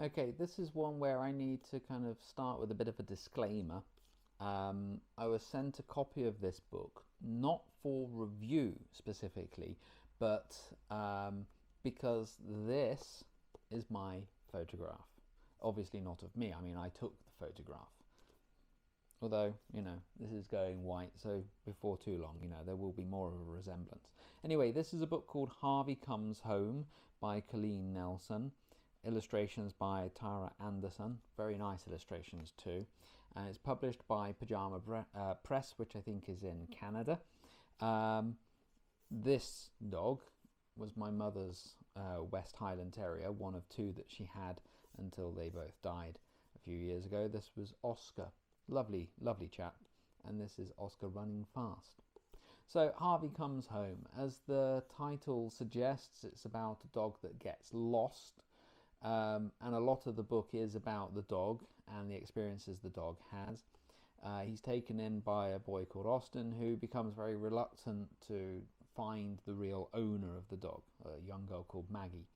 Okay, this is one where I need to kind of start with a bit of a disclaimer. I was sent a copy of this book, not for review specifically, but because this is my photograph. Obviously, not of me. I mean, I took the photograph. Although, this is going white, so before too long, there will be more of a resemblance. Anyway, this is a book called Harvey Comes Home by Colleen Nelson. Illustrations by Tara Anderson. Very nice illustrations too. And it's published by Pajama Press, which I think is in Canada. This dog was my mother's West Highland Terrier, one of two that she had until they both died a few years ago. This was Oscar. Lovely, lovely chap. And this is Oscar running fast. So Harvey Comes Home. As the title suggests, it's about a dog that gets lost. And a lot of the book is about the dog and the experiences the dog has. He's taken in by a boy called Austin, who becomes very reluctant to find the real owner of the dog, a young girl called Maggie.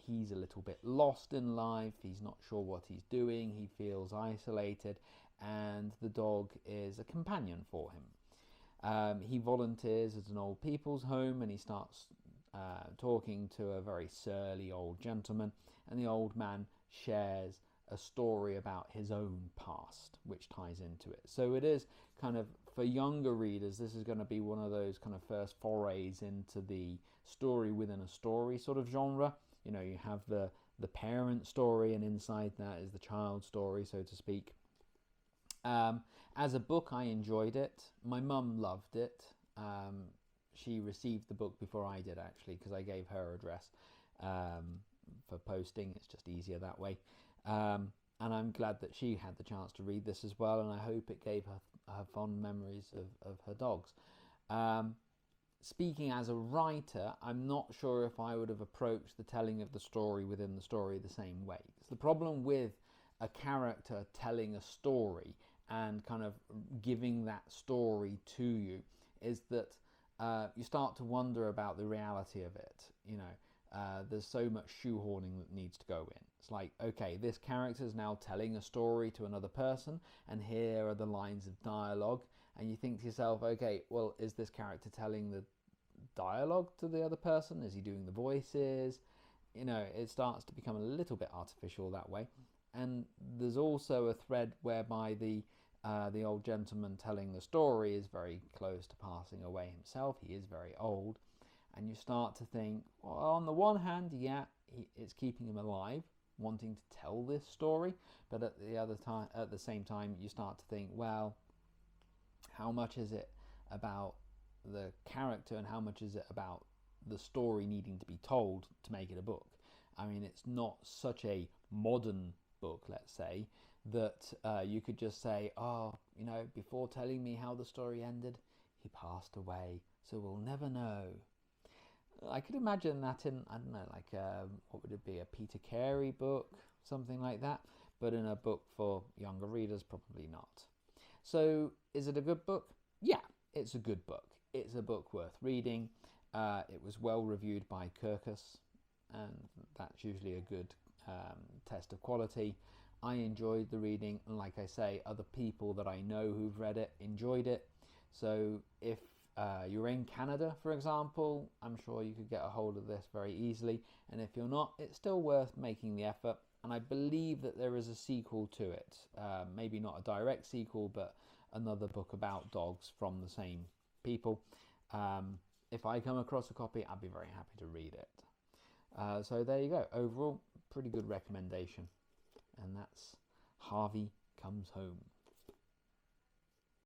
He's a little bit lost in life. He's not sure what he's doing. He feels isolated, and the dog is a companion for him. He volunteers at an old people's home, and he starts talking to a very surly old gentleman, and the old man shares a story about his own past, which ties into it. So it is kind of, for younger readers, this is going to be one of those kind of first forays into the story within a story sort of genre. You have the parent story, and inside that is the child story, so to speak. As a book, I enjoyed it. My mum loved it. She received the book before I did, actually, because I gave her address for posting. It's just easier that way. And I'm glad that she had the chance to read this as well, and I hope it gave her fond memories of her dogs. Speaking as a writer, I'm not sure if I would have approached the telling of the story within the story the same way. It's the problem with a character telling a story and kind of giving that story to you is that you start to wonder about the reality of it. There's so much shoehorning that needs to go in. It's like, okay, this character is now telling a story to another person, and here are the lines of dialogue, and you think to yourself, okay, well, is this character telling the dialogue to the other person? Is he doing the voices? It starts to become a little bit artificial that way. And there's also a thread whereby the old gentleman telling the story is very close to passing away himself. He is very old. And you start to think, well, on the one hand, yeah, it's keeping him alive, wanting to tell this story, but at the same time, you start to think, well, how much is it about the character, and how much is it about the story needing to be told to make it a book? I mean, it's not such a modern book, let's say, that you could just say, before telling me how the story ended, he passed away, so we'll never know. I could imagine that in, I don't know, like what would it be, a Peter Carey book, something like that, but in a book for younger readers, probably not. So is it a good book? Yeah, it's a good book. It's a book worth reading. It was well reviewed by Kirkus, and that's usually a good test of quality. I enjoyed the reading, and like I say, other people that I know who've read it enjoyed it. So if you're in Canada, for example, I'm sure you could get a hold of this very easily, and if you're not, it's still worth making the effort. And I believe that there is a sequel to it, maybe not a direct sequel, but another book about dogs from the same people. If I come across a copy, I'd be very happy to read it. So there you go. Overall, pretty good recommendation. And that's Harvey Comes Home.